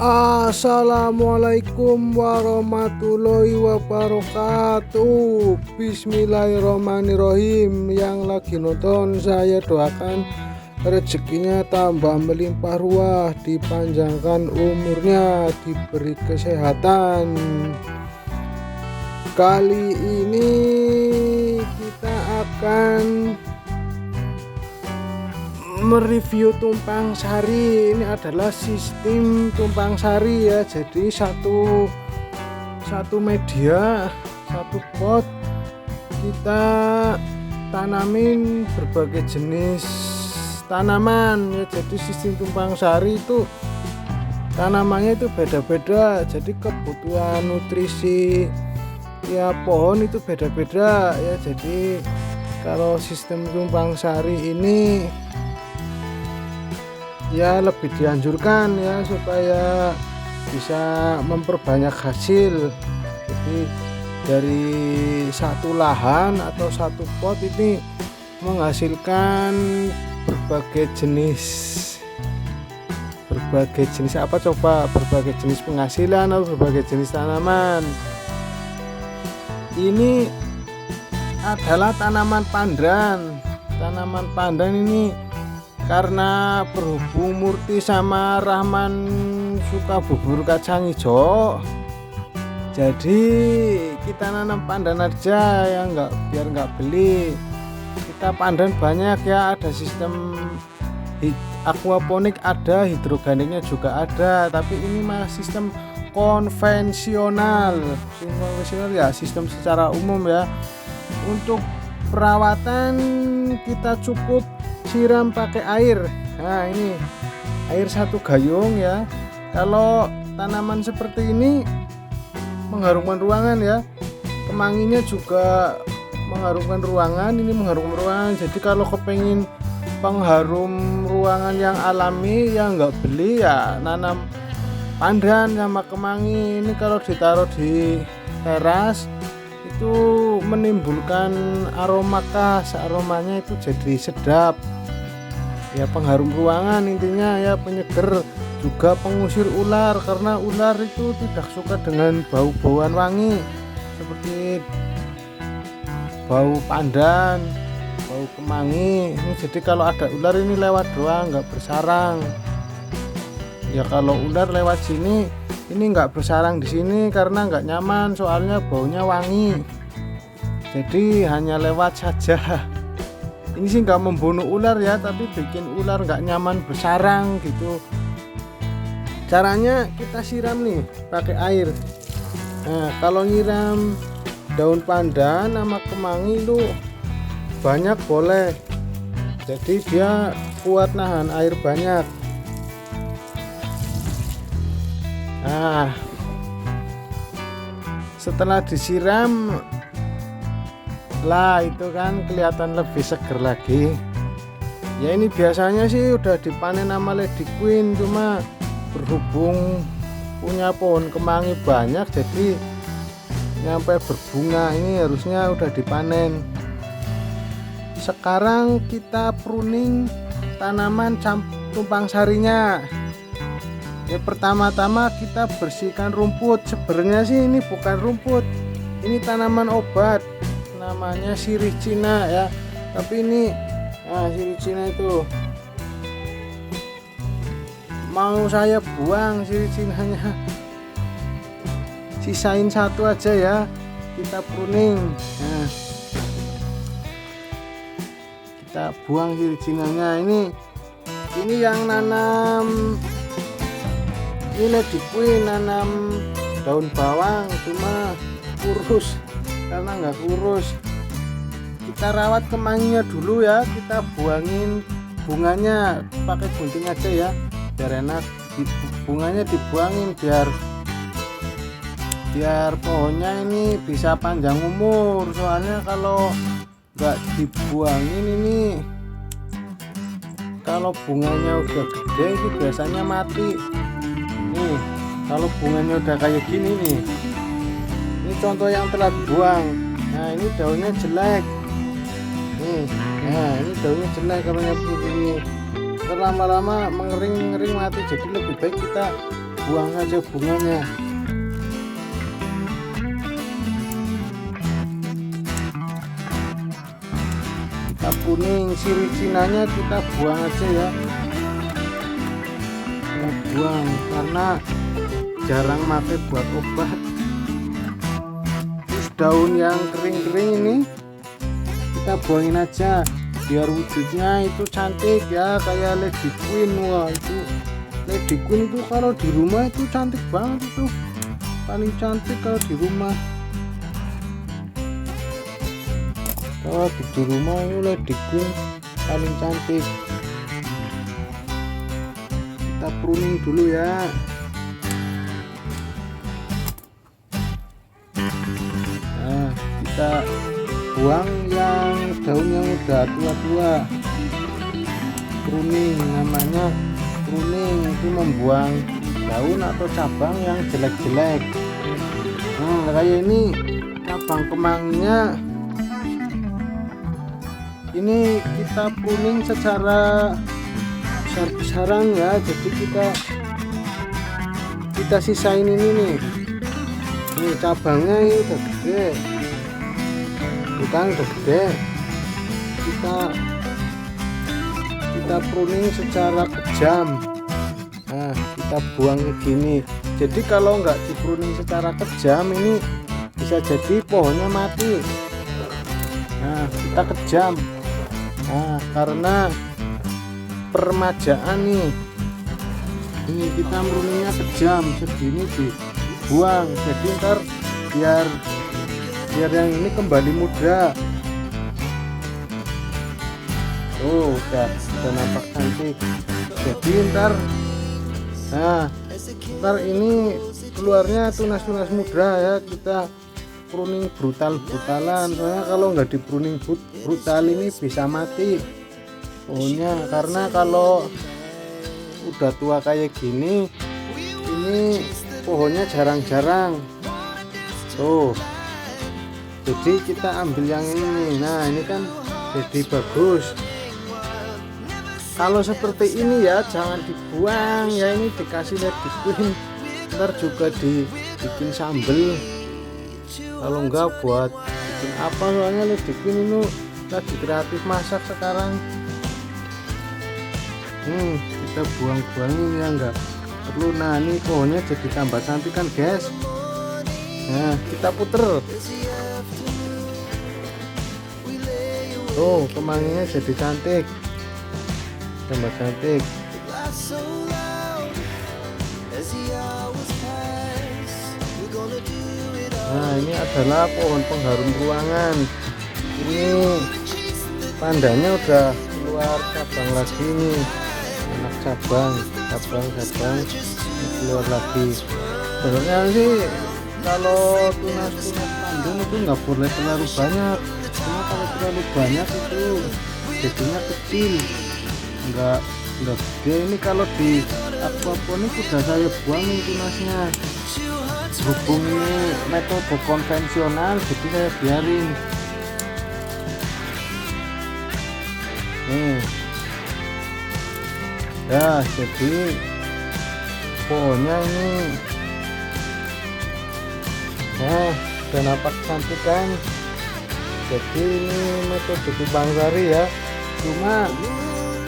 Assalamualaikum warahmatullahi wabarakatuh. Bismillahirrahmanirrahim. Yang lagi nonton, saya doakan rezekinya tambah melimpah ruah, dipanjangkan umurnya, diberi kesehatan. Kali ini kita akan mereview tumpang sari. Ini adalah sistem tumpang sari ya. Jadi satu media, satu pot, kita tanamin berbagai jenis tanaman ya. Jadi sistem tumpang sari itu tanamannya itu beda-beda. Jadi kebutuhan nutrisi ya pohon itu beda-beda ya. Jadi kalau sistem tumpang sari ini ya lebih dianjurkan ya, supaya bisa memperbanyak hasil. Jadi dari satu lahan atau satu pot ini menghasilkan berbagai jenis apa coba, berbagai jenis penghasilan atau berbagai jenis tanaman. Ini adalah tanaman pandan. Tanaman pandan ini karena berhubung Murti sama Rahman suka bubur kacang hijau, jadi kita nanam pandan aja ya, biar nggak beli. Kita pandan banyak ya, ada sistem aquaponik, ada hidroganiknya juga ada, tapi ini mah sistem konvensional ya, sistem secara umum ya. Untuk perawatan kita cukup siram pakai air. Nah, ini air 1 gayung ya. Kalau tanaman seperti ini mengharumkan ruangan ya. Kemanginya juga mengharumkan ruangan, ini mengharumkan ruangan. Jadi kalau kepengin pengharum ruangan yang alami ya nggak beli ya, nanam pandan sama kemangi. Ini kalau ditaruh di teras itu menimbulkan aroma khas, aromanya itu jadi sedap ya, pengharum ruangan intinya ya, penyeger, juga pengusir ular, karena ular itu tidak suka dengan bau-bauan wangi seperti bau pandan, bau kemangi. Ini jadi kalau ada ular ini lewat doang, nggak bersarang ya. Kalau ular lewat sini ini nggak bersarang di sini karena nggak nyaman, soalnya baunya wangi, jadi hanya lewat saja. Ini sih nggak membunuh ular ya, tapi bikin ular nggak nyaman bersarang gitu. Caranya kita siram nih pakai air. Nah, kalau nyiram daun pandan sama kemangi itu banyak boleh, jadi dia kuat nahan air banyak. Nah, setelah disiram lah itu kan kelihatan lebih seger lagi ya. Ini biasanya sih udah dipanen sama Lady Queen, cuma berhubung punya pohon kemangi banyak, jadi nyampe berbunga ini harusnya udah dipanen. Sekarang kita pruning tanaman tumpang sarinya ya. Pertama-tama kita bersihkan rumput. Sebenarnya sih ini bukan rumput, ini tanaman obat, namanya sirih Cina ya. Tapi ini sirih Cina itu mau saya buang sirih Cinanya, sisain satu aja ya, kita pruning. Nah, kita buang sirih Cinanya. Ini yang nanam ini Lady Queen, nanam daun bawang cuma kurus, karena nggak kurus. Kita rawat kemanginya dulu ya, kita buangin bunganya, pakai gunting aja ya biar enak. Bunganya dibuangin biar pohonnya ini bisa panjang umur, soalnya kalau nggak dibuangin ini, kalau bunganya udah gede itu biasanya mati nih. Kalau bunganya udah kayak gini nih, ini contoh yang telah dibuang. Nah, ini daunnya jelek nih. Nah, ini daunnya jelek karena begini, lama-lama mengering mati. Jadi lebih baik kita buang aja bunganya. Kita kuning, sirih cinanya kita buang aja ya, kita buang karena jarang pakai buat obat. Terus daun yang kering-kering ini kita buangin aja biar wujudnya itu cantik ya, kayak Lady Queen. Wah, itu Lady Queen itu kalau di rumah itu cantik banget, itu paling cantik kalau di rumah. Kalau di rumah itu Lady Queen paling cantik. Kita pruning dulu ya. Nah, kita buang yang daun yang udah tua-tua. Pruning namanya, pruning itu membuang daun atau cabang yang jelek-jelek. Nah, kayak ini cabang kemanginya ini kita pruning secara besar-besaran ya, jadi kita sisain ini nih. Ini cabangnya ini udah gede, bukan udah gede. Kita pruning secara kejam. Nah, kita buang ke gini. Jadi kalau nggak di pruning secara kejam ini bisa jadi pohonnya mati. Nah, kita kejam. Nah, karena permajaan nih, ini kita pruningnya kejam, segini dibuang. Jadi ntar biar yang ini kembali muda. Oh, udah nampak cantik. Jadi ntar ini keluarnya tunas-tunas muda ya, kita pruning brutal-brutalan. Soalnya kalau nggak di pruning brutal ini bisa mati pohonnya, karena kalau udah tua kayak gini ini pohonnya jarang-jarang tuh. Jadi kita ambil yang ini. Nah, ini kan jadi bagus. Kalau seperti ini ya jangan dibuang ya, ini dikasih Lady Queen, ntar juga dibikin sambel. Kalau enggak buat bikin apa, soalnya Lady Queen ini lagi kreatif masak sekarang. Kita buang-buangin ya, enggak perlu. Nah, ini pohonnya jadi tambah cantik kan guys. Nah, kita puter. Tuh, kemanginya jadi cantik, tambah cantik. Nah, ini adalah pohon pengharum ruangan. Ini pandanya udah keluar cabang lagi nih, anak cabang keluar lagi. Sebenarnya sih kalau tunas-tunas pandan itu nggak boleh terlalu banyak, cuma kalau terlalu banyak itu jadinya kecil, nggak gede. Ini kalau di aquaponik udah saya buang nih tunasnya. Berhubung ini metode konvensional, jadi saya biarin. Ya, jadi pohonnya ini udah nampak cantik kan. Jadi ini metode tumpang sari ya. Cuma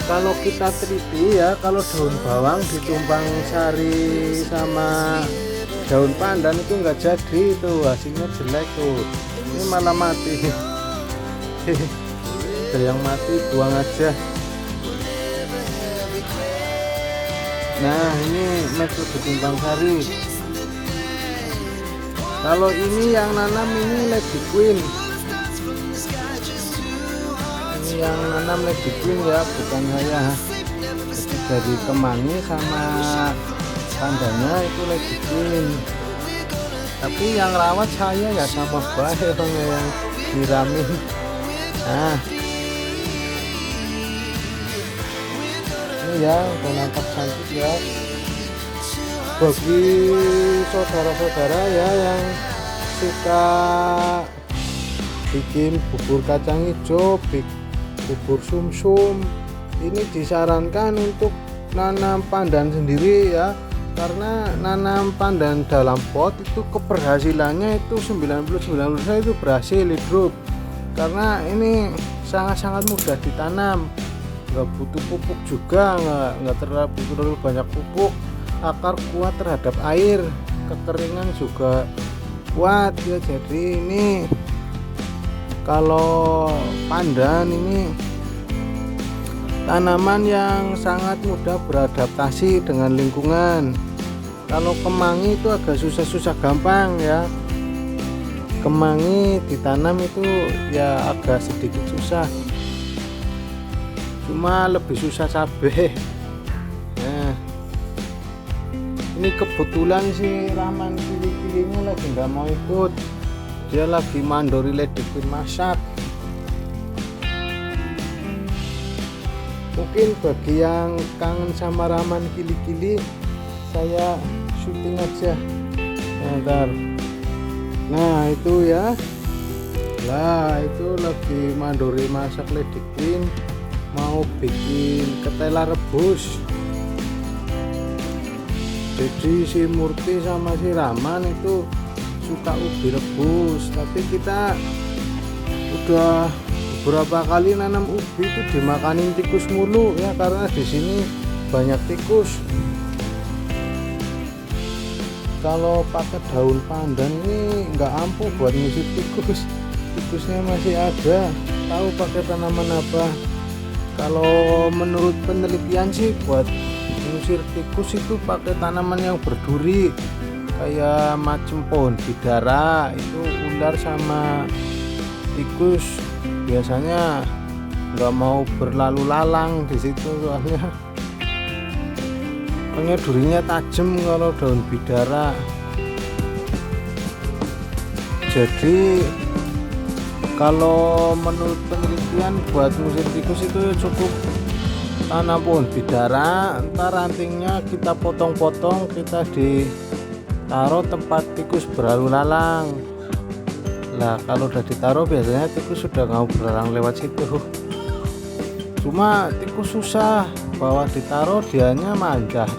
kalau kita teliti ya, kalau daun bawang ditumpang sari sama daun pandan itu nggak jadi, itu hasilnya jelek tuh. Ini malah mati. Ada yang mati, buang aja. Nah, ini metode tumpang sari. Kalau ini yang nanam ini Lady Queen. Ini yang nanam Lady Queen ya, bukan saya. Jadi dari kemangi sama pandannya itu Lady Queen. Tapi yang rawat saya ya sama baik yang diramin. Nah, ini ya udah nampak cantik ya. Bagi saudara-saudara ya yang suka bikin bubur kacang hijau, bubur sumsum, ini disarankan untuk nanam pandan sendiri ya. karena nanam pandan dalam pot itu keberhasilannya itu 99% itu berhasil hidup, karena ini sangat-sangat mudah ditanam, nggak butuh pupuk juga, nggak terlalu banyak pupuk, akar kuat terhadap air, kekeringan juga kuat ya. Jadi ini kalau pandan ini tanaman yang sangat mudah beradaptasi dengan lingkungan. Kalau kemangi itu agak susah gampang ya, kemangi ditanam itu ya agak sedikit susah, cuma lebih susah cabai. Nah, ini kebetulan si Rahman kili-kilinya lagi nggak mau ikut, dia lagi mandori ledekin masak. Mungkin bagi yang kangen sama Rahman kili-kili, saya syuting aja ntar. Nah itu ya, lah itu lagi mandori masak ledekin, mau bikin ketela rebus. Jadi si Murti sama si Rahman itu suka ubi rebus, tapi kita udah beberapa kali nanam ubi itu dimakanin tikus mulu ya, karena di sini banyak tikus. Kalau pakai daun pandan ini nggak ampuh buat ngusir tikus, tikusnya masih ada. Tahu pakai tanaman apa? Kalau menurut penelitian sih buat ngusir tikus itu pakai tanaman yang berduri, kayak macam pohon bidara. Itu ular sama tikus biasanya nggak mau berlalu lalang di situ, soalnya durinya tajam kalau daun bidara. Jadi kalau menurut penelitian buat ngusir tikus itu cukup tanam pohon bidara, ntar rantingnya kita potong-potong, kita ditaruh tempat tikus berlalu lalang. Nah kalau udah ditaruh biasanya tikus sudah nggak berlalang lewat situ. Cuma tikus susah, bahwa ditaruh dianya manjat.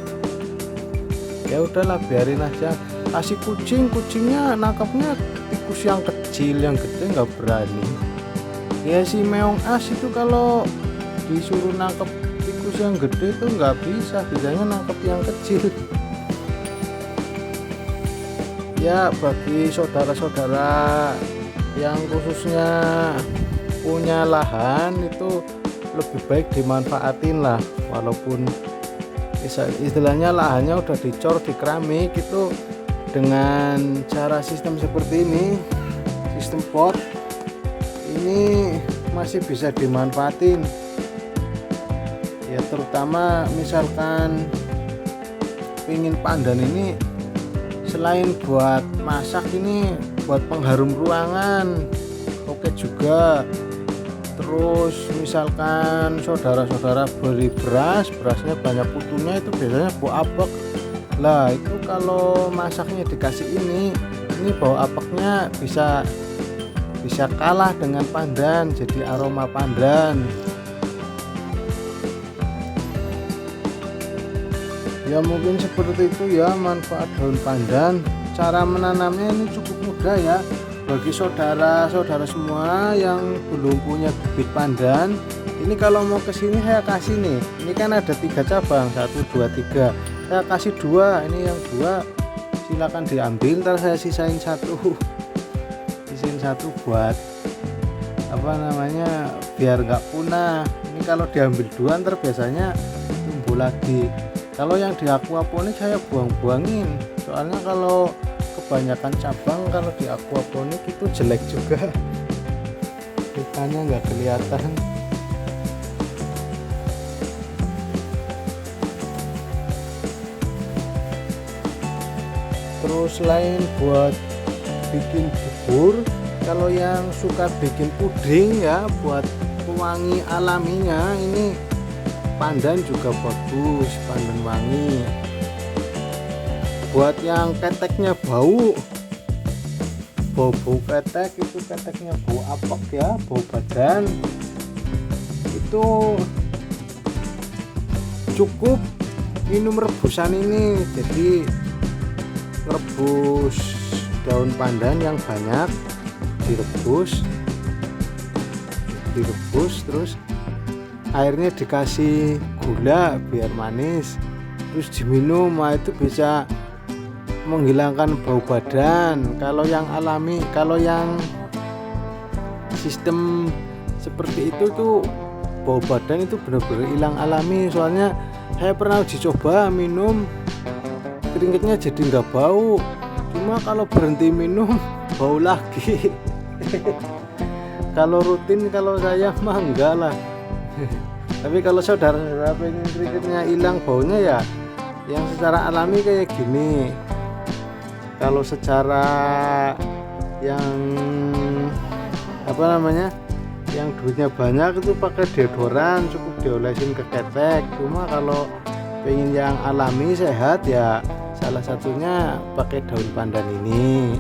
Ya udahlah biarin aja. Kasih kucing, kucingnya nangkapnya tikus yang kecil, yang gede nggak berani. Ya si meong as itu kalau disuruh nangkep tikus yang gede itu nggak bisa, bisanya nangkep yang kecil. Ya bagi saudara-saudara yang khususnya punya lahan itu lebih baik dimanfaatin lah, walaupun istilahnya lahannya udah dicor di keramik itu, dengan cara sistem seperti ini, sistem pot ini masih bisa dimanfaatin ya, terutama misalkan pingin pandan ini selain buat masak, ini buat pengharum ruangan oke juga. Terus misalkan saudara-saudara beli berasnya banyak putunya, itu biasanya bau apek. Lah itu kalau masaknya dikasih ini bau apeknya bisa kalah dengan pandan, jadi aroma pandan. Ya mungkin seperti itu ya manfaat daun pandan. Cara menanamnya ini cukup mudah ya, bagi saudara-saudara semua yang belum punya bibit pandan. Ini kalau mau kesini saya kasih nih, ini kan ada 3 cabang, 1, 2, 3, saya kasih 2. Ini yang 2 silakan diambil, ntar saya sisain 1 buat apa namanya, biar nggak punah. Ini kalau diambil 2 ntar biasanya tumbuh lagi. Kalau yang di aquaponik saya buang-buangin, soalnya kalau kebanyakan cabang kalau di aquaponik itu jelek juga, ikannya nggak kelihatan. Terus selain buat bikin bubur, kalau yang suka bikin puding ya, buat pewangi alaminya, ini pandan juga bagus, pandan wangi. Buat yang keteknya bau ketek, itu keteknya bau apek ya, bau badan, itu cukup minum rebusan ini. Jadi rebus daun pandan yang banyak, direbus terus airnya dikasih gula biar manis, terus diminum. Nah, itu bisa menghilangkan bau badan. Kalau yang alami, kalau yang sistem seperti itu tuh bau badan itu benar-benar hilang alami. Soalnya saya pernah uji coba minum, keringetnya jadi nggak bau, cuma kalau berhenti minum bau lagi. Kalau rutin, kalau saya mah enggak lah. Tapi kalau saudara-saudara pengen keringetnya hilang baunya ya yang secara alami kayak gini. Kalau secara yang yang duitnya banyak itu pakai deodoran, cukup diolesin ke ketek. Cuma kalau pengen yang alami sehat ya salah satunya pakai daun pandan ini.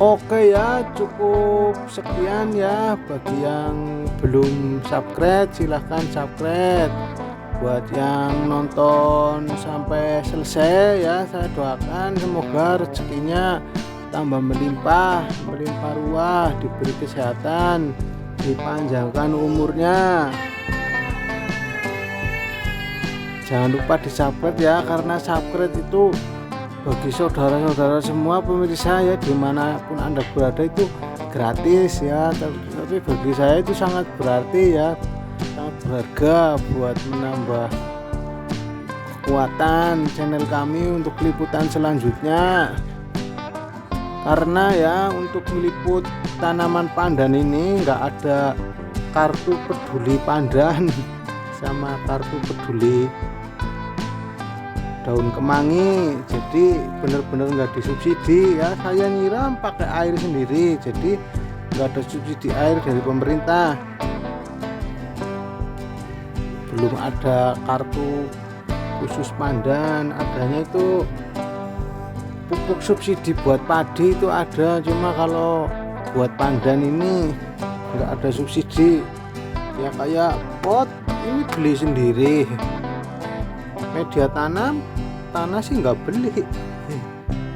Oke ya, cukup sekian ya. Bagi yang belum subscribe silahkan subscribe. Buat yang nonton sampai selesai ya, saya doakan semoga rezekinya tambah melimpah ruah, diberi kesehatan, dipanjangkan umurnya. Jangan lupa di subscribe ya, karena subscribe itu bagi saudara-saudara semua pemirsa ya, dimanapun Anda berada itu gratis ya. Tapi bagi saya itu sangat berarti ya, sangat berharga buat menambah kekuatan channel kami untuk liputan selanjutnya. Karena ya untuk meliput tanaman pandan ini nggak ada kartu peduli pandan sama kartu peduli daun kemangi, jadi benar-benar nggak disubsidi ya. Saya nyiram pakai air sendiri, jadi nggak ada subsidi air dari pemerintah. Belum ada kartu khusus pandan, adanya itu pupuk subsidi buat padi itu ada, cuma kalau buat pandan ini nggak ada subsidi ya. Kayak pot ini beli sendiri, media tanah sih nggak beli,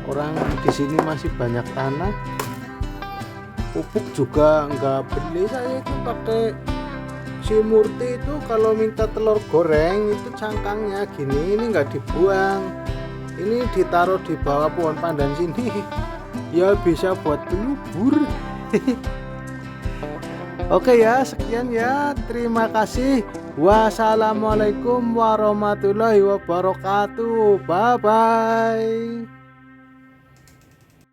orang di sini masih banyak tanah. Pupuk juga nggak beli, saya itu pakai si Murti itu. Kalau minta telur goreng itu cangkangnya gini, ini nggak dibuang, ini ditaruh di bawah pohon pandan sini ya, bisa buat pelubur. Oke ya, sekian ya, terima kasih. Wassalamualaikum warahmatullahi wabarakatuh. Bye bye.